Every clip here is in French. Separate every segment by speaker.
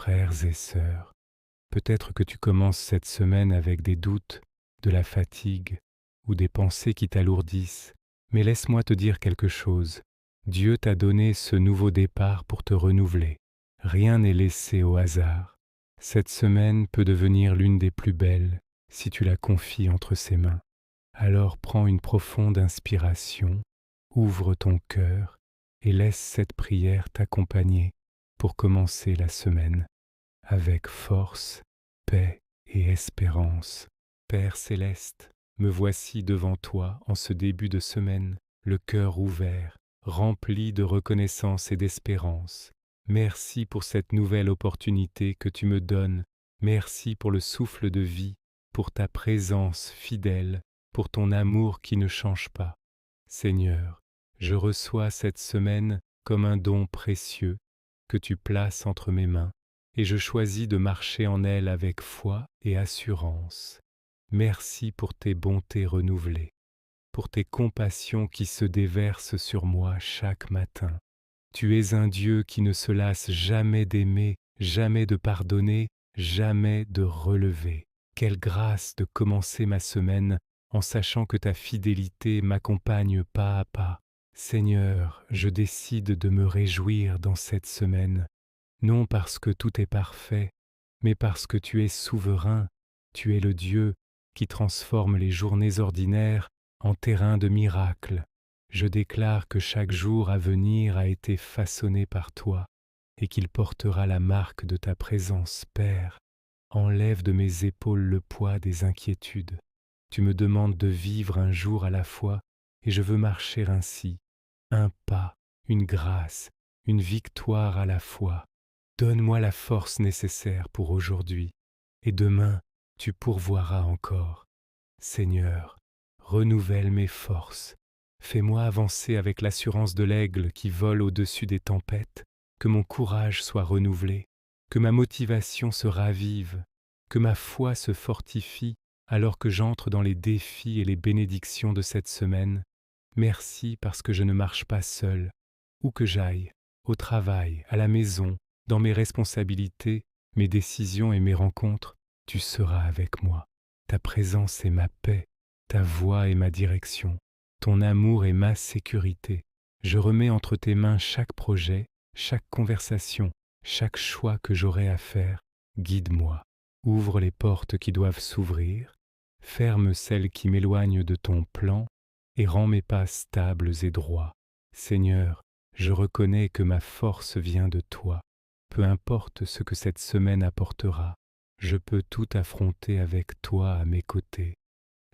Speaker 1: frères et sœurs. Peut-être que tu commences cette semaine avec des doutes, de la fatigue ou des pensées qui t'alourdissent, mais laisse-moi te dire quelque chose. Dieu t'a donné ce nouveau départ pour te renouveler. Rien n'est laissé au hasard. Cette semaine peut devenir l'une des plus belles si tu la confies entre ses mains. Alors prends une profonde inspiration, ouvre ton cœur et laisse cette prière t'accompagner pour commencer la semaine avec force, paix et espérance. Père céleste, me voici devant toi en ce début de semaine, le cœur ouvert, rempli de reconnaissance et d'espérance. Merci pour cette nouvelle opportunité que tu me donnes. Merci pour le souffle de vie, pour ta présence fidèle, pour ton amour qui ne change pas. Seigneur, je reçois cette semaine comme un don précieux que tu places entre mes mains et je choisis de marcher en elle avec foi et assurance. Merci pour tes bontés renouvelées, pour tes compassions qui se déversent sur moi chaque matin. Tu es un Dieu qui ne se lasse jamais d'aimer, jamais de pardonner, jamais de relever. Quelle grâce de commencer ma semaine en sachant que ta fidélité m'accompagne pas à pas. Seigneur, je décide de me réjouir dans cette semaine, non parce que tout est parfait, mais parce que tu es souverain, tu es le Dieu qui transforme les journées ordinaires en terrain de miracles. Je déclare que chaque jour à venir a été façonné par toi et qu'il portera la marque de ta présence, Père. Enlève de mes épaules le poids des inquiétudes. Tu me demandes de vivre un jour à la fois et je veux marcher ainsi, un pas, une grâce, une victoire à la fois. Donne-moi la force nécessaire pour aujourd'hui et demain tu pourvoiras encore. Seigneur, renouvelle mes forces. Fais-moi avancer avec l'assurance de l'aigle qui vole au-dessus des tempêtes, que mon courage soit renouvelé, que ma motivation se ravive, que ma foi se fortifie alors que j'entre dans les défis et les bénédictions de cette semaine. Merci parce que je ne marche pas seul, où que j'aille, au travail, à la maison, dans mes responsabilités, mes décisions et mes rencontres, tu seras avec moi. Ta présence est ma paix, ta voix est ma direction, ton amour est ma sécurité. Je remets entre tes mains chaque projet, chaque conversation, chaque choix que j'aurai à faire. Guide-moi, ouvre les portes qui doivent s'ouvrir, ferme celles qui m'éloignent de ton plan et rends mes pas stables et droits. Seigneur, je reconnais que ma force vient de toi. Peu importe ce que cette semaine apportera, je peux tout affronter avec toi à mes côtés.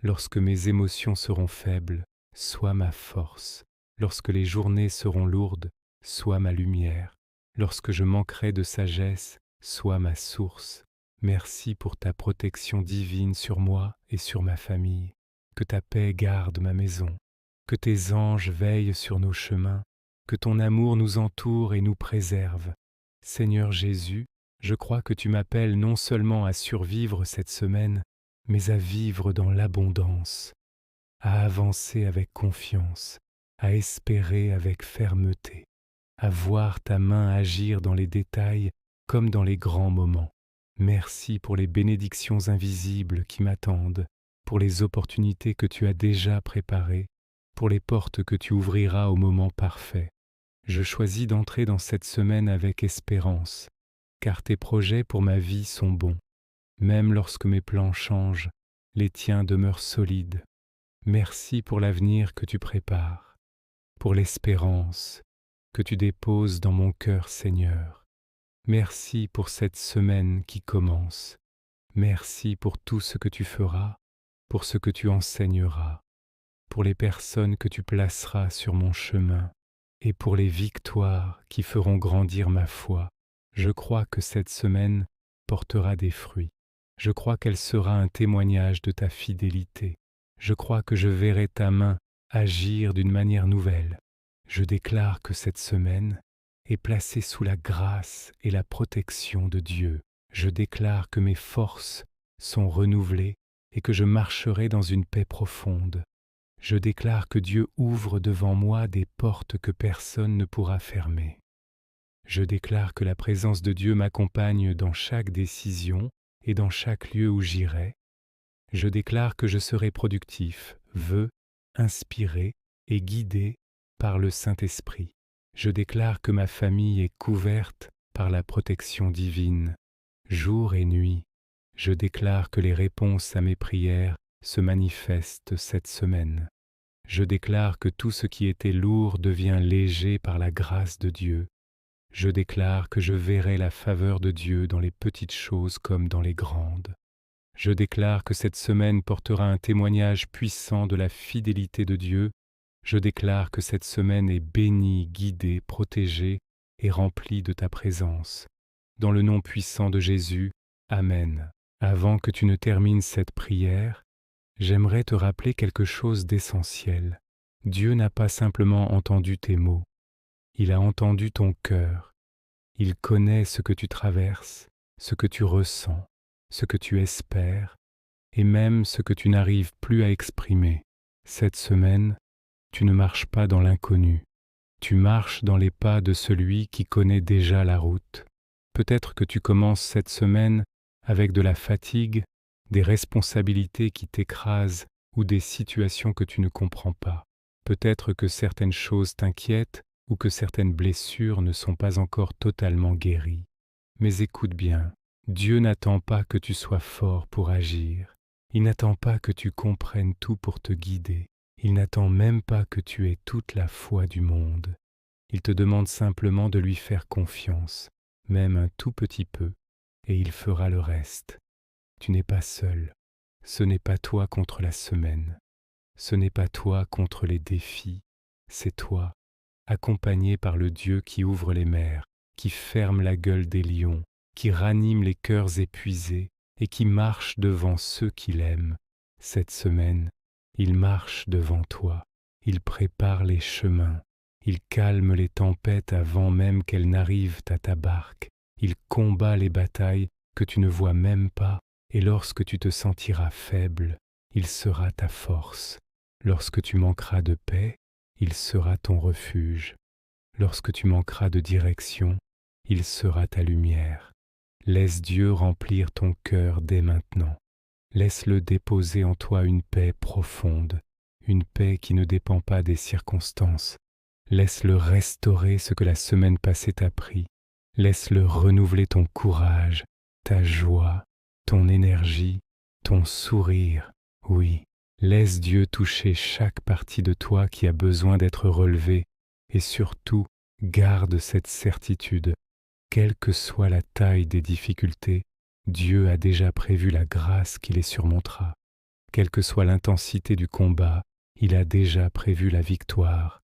Speaker 1: Lorsque mes émotions seront faibles, sois ma force. Lorsque les journées seront lourdes, sois ma lumière. Lorsque je manquerai de sagesse, sois ma source. Merci pour ta protection divine sur moi et sur ma famille. Que ta paix garde ma maison. Que tes anges veillent sur nos chemins. Que ton amour nous entoure et nous préserve. Seigneur Jésus, je crois que tu m'appelles non seulement à survivre cette semaine, mais à vivre dans l'abondance, à avancer avec confiance, à espérer avec fermeté, à voir ta main agir dans les détails comme dans les grands moments. Merci pour les bénédictions invisibles qui m'attendent, pour les opportunités que tu as déjà préparées, pour les portes que tu ouvriras au moment parfait. Je choisis d'entrer dans cette semaine avec espérance, car tes projets pour ma vie sont bons. Même lorsque mes plans changent, les tiens demeurent solides. Merci pour l'avenir que tu prépares, pour l'espérance que tu déposes dans mon cœur, Seigneur. Merci pour cette semaine qui commence. Merci pour tout ce que tu feras, pour ce que tu enseigneras, pour les personnes que tu placeras sur mon chemin et pour les victoires qui feront grandir ma foi. Je crois que cette semaine portera des fruits. Je crois qu'elle sera un témoignage de ta fidélité. Je crois que je verrai ta main agir d'une manière nouvelle. Je déclare que cette semaine est placée sous la grâce et la protection de Dieu. Je déclare que mes forces sont renouvelées et que je marcherai dans une paix profonde. Je déclare que Dieu ouvre devant moi des portes que personne ne pourra fermer. Je déclare que la présence de Dieu m'accompagne dans chaque décision et dans chaque lieu où j'irai. Je déclare que je serai productif, inspiré et guidé par le Saint-Esprit. Je déclare que ma famille est couverte par la protection divine. Jour et nuit, je déclare que les réponses à mes prières se manifestent cette semaine. Je déclare que tout ce qui était lourd devient léger par la grâce de Dieu. Je déclare que je verrai la faveur de Dieu dans les petites choses comme dans les grandes. Je déclare que cette semaine portera un témoignage puissant de la fidélité de Dieu. Je déclare que cette semaine est bénie, guidée, protégée et remplie de ta présence. Dans le nom puissant de Jésus, Amen. Avant que tu ne termines cette prière, j'aimerais te rappeler quelque chose d'essentiel. Dieu n'a pas simplement entendu tes mots, il a entendu ton cœur. Il connaît ce que tu traverses, ce que tu ressens, ce que tu espères, et même ce que tu n'arrives plus à exprimer. Cette semaine, tu ne marches pas dans l'inconnu, tu marches dans les pas de celui qui connaît déjà la route. Peut-être que tu commences cette semaine avec de la fatigue, des responsabilités qui t'écrasent ou des situations que tu ne comprends pas. Peut-être que certaines choses t'inquiètent ou que certaines blessures ne sont pas encore totalement guéries. Mais écoute bien, Dieu n'attend pas que tu sois fort pour agir. Il n'attend pas que tu comprennes tout pour te guider. Il n'attend même pas que tu aies toute la foi du monde. Il te demande simplement de lui faire confiance, même un tout petit peu, et il fera le reste. Tu n'es pas seul. Ce n'est pas toi contre la semaine. Ce n'est pas toi contre les défis. C'est toi, accompagné par le Dieu qui ouvre les mers, qui ferme la gueule des lions, qui ranime les cœurs épuisés et qui marche devant ceux qui l'aiment. Cette semaine, il marche devant toi, il prépare les chemins, il calme les tempêtes avant même qu'elles n'arrivent à ta barque, il combat les batailles que tu ne vois même pas, et lorsque tu te sentiras faible, il sera ta force. Lorsque tu manqueras de paix, il sera ton refuge. Lorsque tu manqueras de direction, il sera ta lumière. Laisse Dieu remplir ton cœur dès maintenant. Laisse-le déposer en toi une paix profonde, une paix qui ne dépend pas des circonstances. Laisse-le restaurer ce que la semaine passée t'a pris. Laisse-le renouveler ton courage, ta joie, ton énergie, ton sourire. Oui, laisse Dieu toucher chaque partie de toi qui a besoin d'être relevée et surtout, garde cette certitude. Quelle que soit la taille des difficultés, Dieu a déjà prévu la grâce qui les surmontera. Quelle que soit l'intensité du combat, il a déjà prévu la victoire.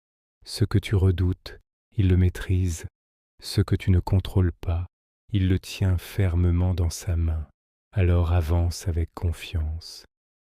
Speaker 1: Ce que tu redoutes, il le maîtrise. Ce que tu ne contrôles pas, il le tient fermement dans sa main. Alors avance avec confiance.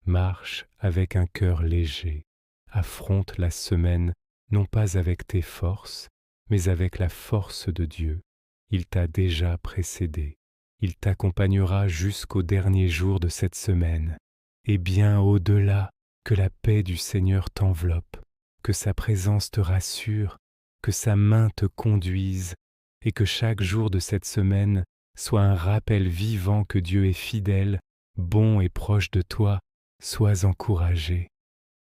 Speaker 1: Marche avec un cœur léger. Affronte la semaine non pas avec tes forces, mais avec la force de Dieu. Il t'a déjà précédé. Il t'accompagnera jusqu'au dernier jour de cette semaine. Et bien au-delà, que la paix du Seigneur t'enveloppe, que sa présence te rassure, que sa main te conduise, et que chaque jour de cette semaine soit un rappel vivant que Dieu est fidèle, bon et proche de toi. Sois encouragé.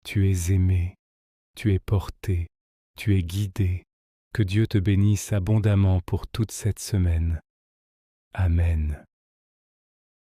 Speaker 1: Tu es aimé, tu es porté, tu es guidé. Que Dieu te bénisse abondamment pour toute cette semaine. Amen.